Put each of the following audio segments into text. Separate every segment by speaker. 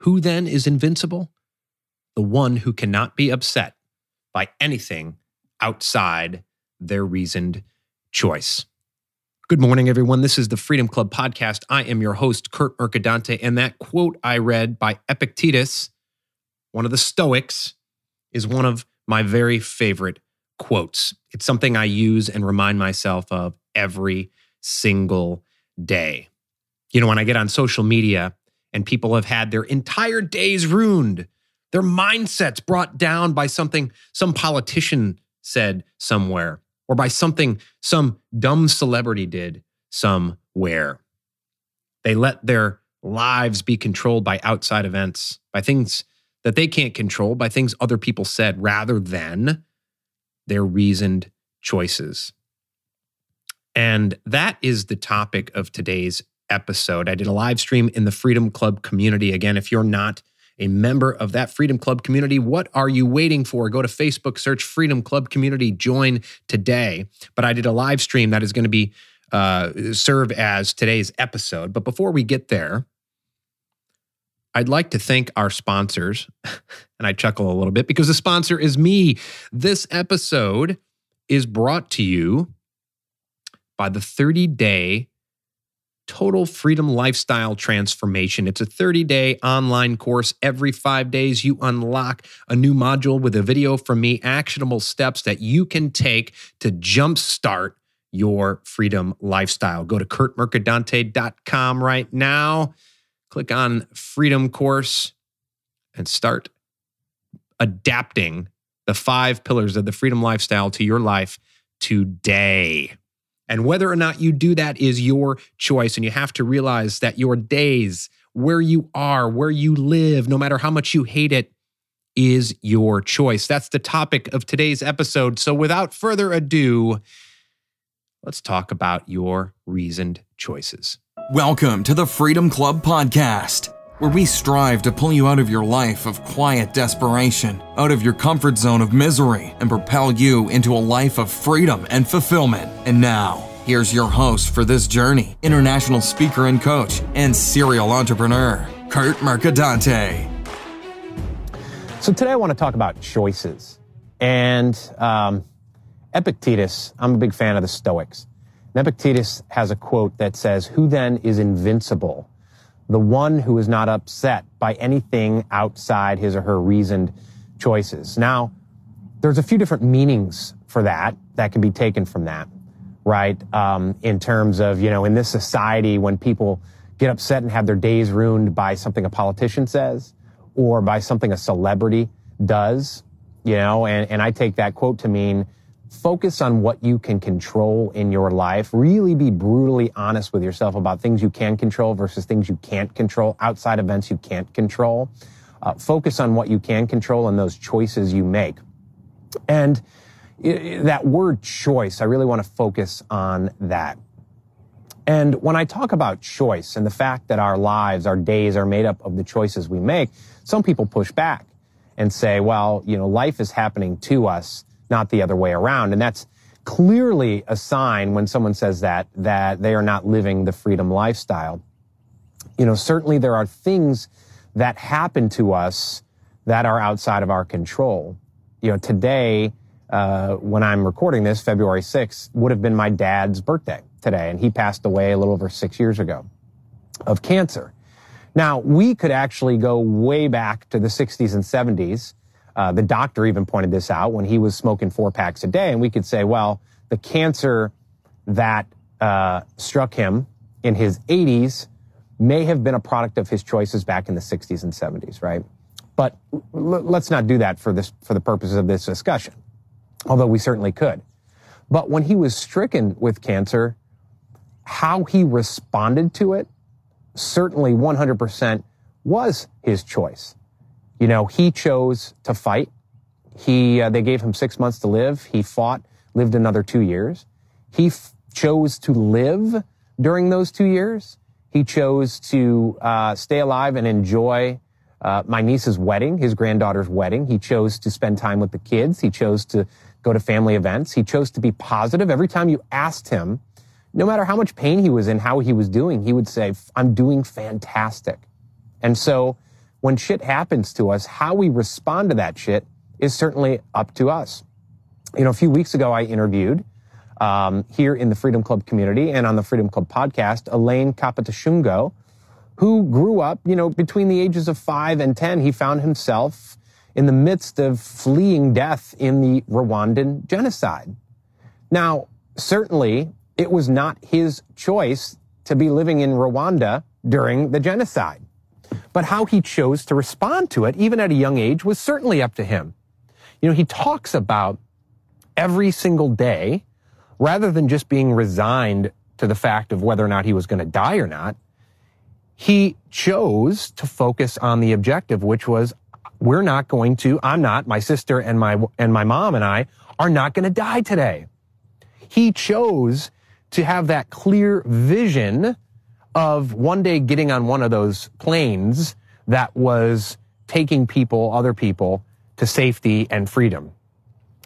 Speaker 1: Who then is invincible? The one who cannot be upset by anything outside their reasoned choice. Good morning, everyone. This is the Freedom Club podcast. I am your host, Kurt Mercadante, and that quote I read by Epictetus, one of the Stoics, is one of my very favorite quotes. It's something I use and remind myself of every single day. You know, when I get on social media and people have had their entire days ruined, their mindsets brought down by something some politician said somewhere, or by something some dumb celebrity did somewhere. They let their lives be controlled by outside events, by things that they can't control, by things other people said, rather than their reasoned choices. And that is the topic of today's episode. I did a live stream in the Freedom Club community. Again, if you're not a member of that Freedom Club community, what are you waiting for? Go to Facebook, search Freedom Club Community, join today. But I did a live stream that is going to be serve as today's episode. But before we get there, I'd like to thank our sponsors. And I chuckle a little bit because the sponsor is me. This episode is brought to you by the 30-day Total Freedom Lifestyle Transformation. It's a 30-day online course. Every 5 days, you unlock a new module with a video from me, actionable steps that you can take to jumpstart your freedom lifestyle. Go to kurtmercadante.com right now, click on Freedom Course, and start adapting the 5 pillars of the freedom lifestyle to your life today. And whether or not you do that is your choice. And you have to realize that your days, where you are, where you live, no matter how much you hate it, is your choice. That's the topic of today's episode. So without further ado, let's talk about your reasoned choices.
Speaker 2: Welcome to the Freedom Club podcast, where we strive to pull you out of your life of quiet desperation, out of your comfort zone of misery, and propel you into a life of freedom and fulfillment. And now, here's your host for this journey, international speaker and coach, and serial entrepreneur, Kurt Mercadante.
Speaker 3: So today I want to talk about choices. And Epictetus, I'm a big fan of the Stoics. And Epictetus has a quote that says, "Who then is invincible? The one who is not upset by anything outside his or her reasoned choices." Now, there's a few different meanings for that can be taken from that, right? In terms of, you know, in this society, when people get upset and have their days ruined by something a politician says or by something a celebrity does, you know, and I take that quote to mean focus on what you can control in your life. Really be brutally honest with yourself about things you can control versus things you can't control, outside events you can't control. Focus on what you can control and those choices you make. And that word choice, I really want to focus on that. And when I talk about choice and the fact that our lives, our days are made up of the choices we make, some people push back and say, well, you know, life is happening to us, not the other way around. And that's clearly a sign when someone says that they are not living the freedom lifestyle. You know, certainly there are things that happen to us that are outside of our control. You know, today, when I'm recording this, February 6th, would have been my dad's birthday today. And he passed away a little over 6 years ago of cancer. Now, we could actually go way back to the 60s and 70s. The doctor even pointed this out when he was smoking 4 packs a day. And we could say, well, the cancer that struck him in his 80s may have been a product of his choices back in the 60s and 70s, right? But let's not do that for the purposes of this discussion, although we certainly could. But when he was stricken with cancer, how he responded to it certainly 100% was his choice. You know, he chose to fight. They gave him 6 months to live. He fought, lived another 2 years. He chose to live during those 2 years. He chose to stay alive and enjoy my niece's wedding, his granddaughter's wedding. He chose to spend time with the kids. He chose to go to family events. He chose to be positive. Every time you asked him, no matter how much pain he was in, how he was doing, he would say, "I'm doing fantastic." And so when shit happens to us, how we respond to that shit is certainly up to us. You know, a few weeks ago, I interviewed here in the Freedom Club community and on the Freedom Club podcast, Elaine Kapatashungo, who grew up, you know, between the ages of 5 and 10. He found himself in the midst of fleeing death in the Rwandan genocide. Now, certainly, it was not his choice to be living in Rwanda during the genocide. But how he chose to respond to it, even at a young age, was certainly up to him. You know, he talks about every single day, rather than just being resigned to the fact of whether or not he was going to die or not, he chose to focus on the objective, which was, I'm not, my sister and my mom and I are not going to die today. He chose to have that clear vision of one day getting on one of those planes that was taking other people, to safety and freedom.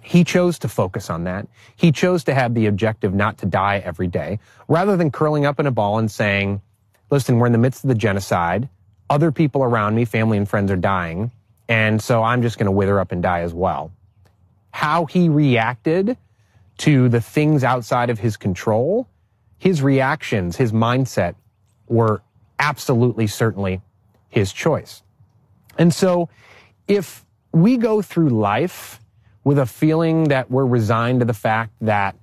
Speaker 3: He chose to focus on that. He chose to have the objective not to die every day, rather than curling up in a ball and saying, listen, we're in the midst of the genocide. Other people around me, family and friends, are dying. And so I'm just going to wither up and die as well. How he reacted to the things outside of his control, his reactions, his mindset were absolutely, certainly his choice. And so if we go through life with a feeling that we're resigned to the fact that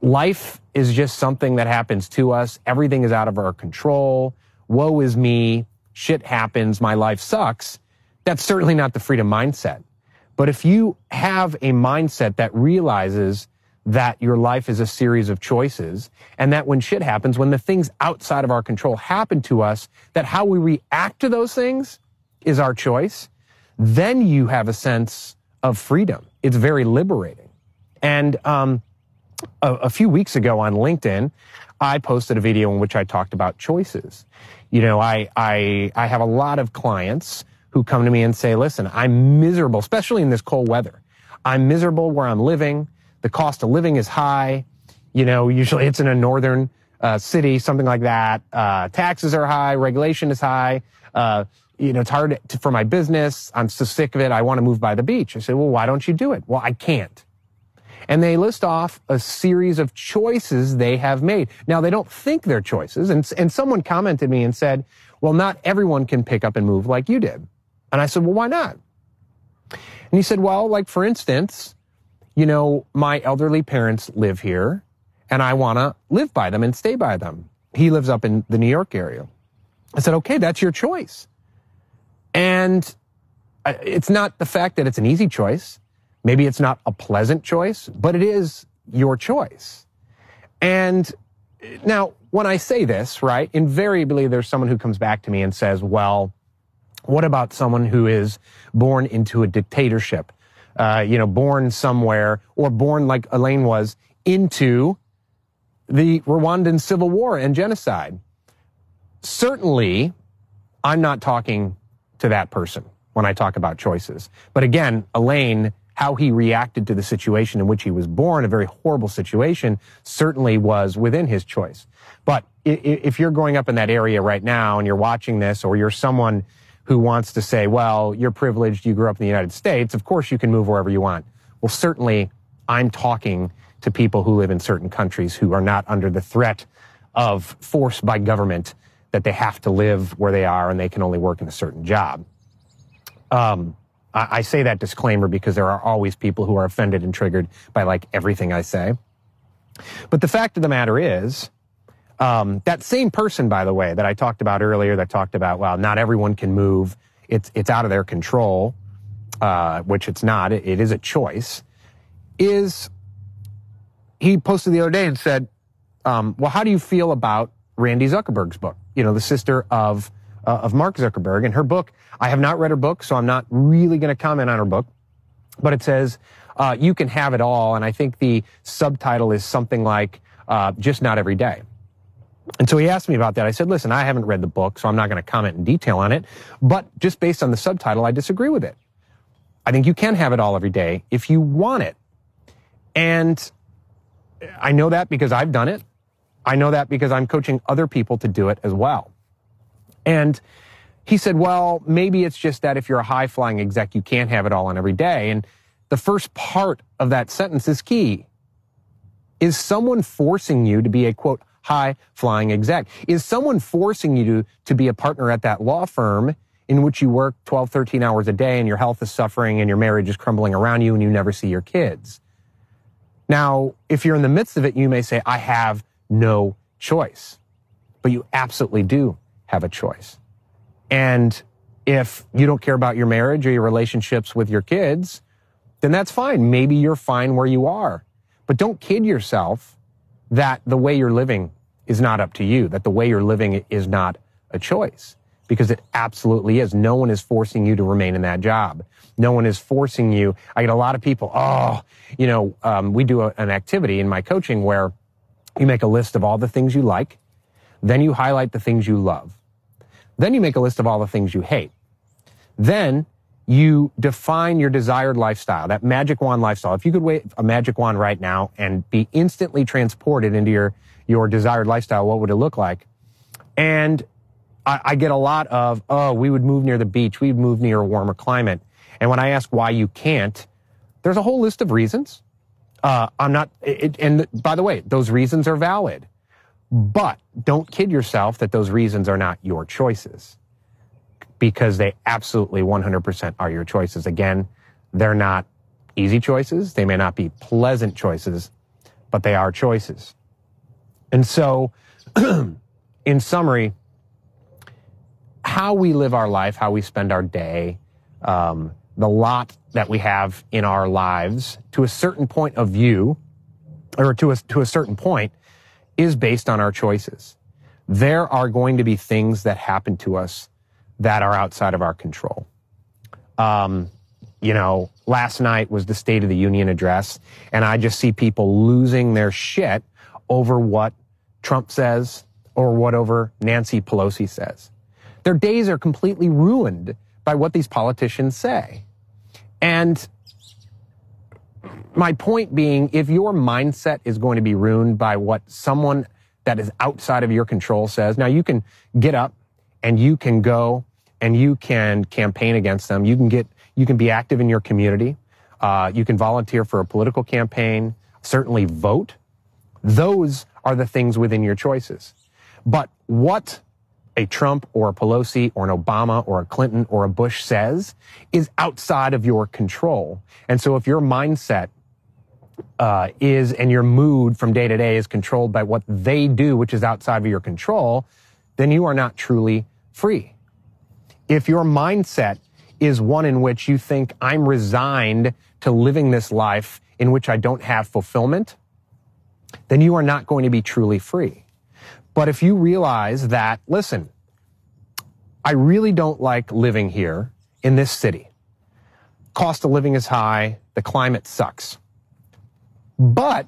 Speaker 3: life is just something that happens to us, everything is out of our control, woe is me, shit happens, my life sucks, that's certainly not the freedom mindset. But if you have a mindset that realizes that your life is a series of choices, and that when shit happens, when the things outside of our control happen to us, that how we react to those things is our choice, then you have a sense of freedom. It's very liberating. And a few weeks ago on LinkedIn, I posted a video in which I talked about choices. You know, I have a lot of clients who come to me and say, listen, I'm miserable, especially in this cold weather. I'm miserable where I'm living. The cost of living is high. You know, usually it's in a northern city, something like that. Taxes are high. Regulation is high. You know, it's hard for my business. I'm so sick of it. I want to move by the beach. I say, well, why don't you do it? Well, I can't. And they list off a series of choices they have made. Now, they don't think they're choices. And someone commented me and said, well, not everyone can pick up and move like you did. And I said, well, why not? And he said, well, like, for instance, you know, my elderly parents live here and I want to live by them and stay by them. He lives up in the New York area. I said, okay, that's your choice. And it's not the fact that it's an easy choice. Maybe it's not a pleasant choice, but it is your choice. And now, when I say this, right, invariably there's someone who comes back to me and says, well, what about someone who is born into a dictatorship, you know, born somewhere, or born like Elaine was into the Rwandan civil war and genocide? Certainly, I'm not talking to that person when I talk about choices. But again, Elaine, how he reacted to the situation in which he was born, a very horrible situation, certainly was within his choice. But if you're growing up in that area right now and you're watching this, or you're someone who wants to say, well, you're privileged, you grew up in the United States, of course you can move wherever you want. Well, certainly I'm talking to people who live in certain countries who are not under the threat of force by government that they have to live where they are and they can only work in a certain job. I say that disclaimer because there are always people who are offended and triggered by like everything I say. But the fact of the matter is, that same person, by the way, that I talked about earlier, that talked about, well, not everyone can move, it's out of their control, which it's not, it is a choice, he posted the other day and said, well, how do you feel about Randy Zuckerberg's book? You know, the sister of Mark Zuckerberg, and her book. I have not read her book, so I'm not really going to comment on her book, but it says, you can have it all. And I think the subtitle is something like, just not every day. And so he asked me about that. I said, listen, I haven't read the book, so I'm not going to comment in detail on it, but just based on the subtitle, I disagree with it. I think you can have it all every day if you want it. And I know that because I've done it. I know that because I'm coaching other people to do it as well. And, He said, well, maybe it's just that if you're a high-flying exec, you can't have it all on every day. And the first part of that sentence is key. Is someone forcing you to be a, quote, high-flying exec? Is someone forcing you to be a partner at that law firm in which you work 12, 13 hours a day and your health is suffering and your marriage is crumbling around you and you never see your kids? Now, if you're in the midst of it, you may say, I have no choice. But you absolutely do have a choice. And if you don't care about your marriage or your relationships with your kids, then that's fine. Maybe you're fine where you are. But don't kid yourself that the way you're living is not up to you, that the way you're living is not a choice, because it absolutely is. No one is forcing you to remain in that job. No one is forcing you. I get a lot of people, we do an activity in my coaching where you make a list of all the things you like, then you highlight the things you love. Then you make a list of all the things you hate. Then you define your desired lifestyle, that magic wand lifestyle. If you could wave a magic wand right now and be instantly transported into your desired lifestyle, what would it look like? And I get a lot of, we would move near the beach. We'd move near a warmer climate. And when I ask why you can't, there's a whole list of reasons. And by the way, those reasons are valid. But don't kid yourself that those reasons are not your choices, because they absolutely 100% are your choices. Again, they're not easy choices. They may not be pleasant choices, but they are choices. And so, in summary, how we live our life, how we spend our day, the lot that we have in our lives, to a certain point of view, or to a certain point, is based on our choices. There are going to be things that happen to us that are outside of our control. Last night was the State of the Union address, and I just see people losing their shit over what Trump says or what over Nancy Pelosi says. Their days are completely ruined by what these politicians say. And my point being, if your mindset is going to be ruined by what someone that is outside of your control says, now you can get up and you can go and you can campaign against them. You can be active in your community. You can volunteer for a political campaign, certainly vote. Those are the things within your choices. But what a Trump or a Pelosi or an Obama or a Clinton or a Bush says is outside of your control. And so if your mindset and your mood from day to day is controlled by what they do, which is outside of your control, then you are not truly free. If your mindset is one in which you think, I'm resigned to living this life in which I don't have fulfillment, then you are not going to be truly free. But if you realize that, listen, I really don't like living here in this city. Cost of living is high. The climate sucks. But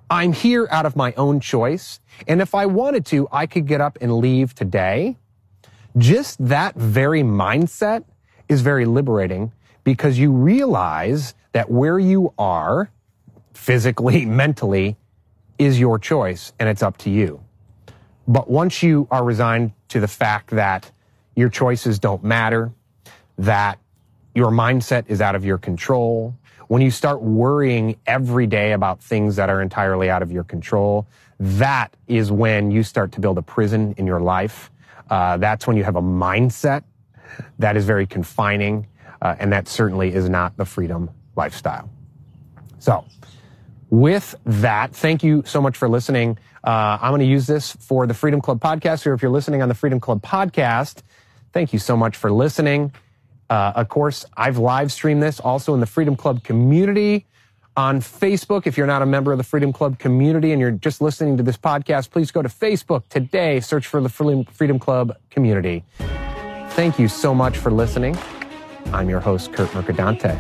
Speaker 3: I'm here out of my own choice. And if I wanted to, I could get up and leave today. Just that very mindset is very liberating, because you realize that where you are physically, mentally, is your choice and it's up to you. But once you are resigned to the fact that your choices don't matter, that your mindset is out of your control, when you start worrying every day about things that are entirely out of your control, that is when you start to build a prison in your life. That's when you have a mindset that is very confining, and that certainly is not the freedom lifestyle. So, with that, thank you so much for listening. I'm going to use this for the Freedom Club podcast, or if you're listening on the Freedom Club podcast, thank you so much for listening. Of course, I've live streamed this also in the Freedom Club community on Facebook. If you're not a member of the Freedom Club community and you're just listening to this podcast, please go to Facebook today, search for the Freedom Club community. Thank you so much for listening. I'm your host, Kurt Mercadante.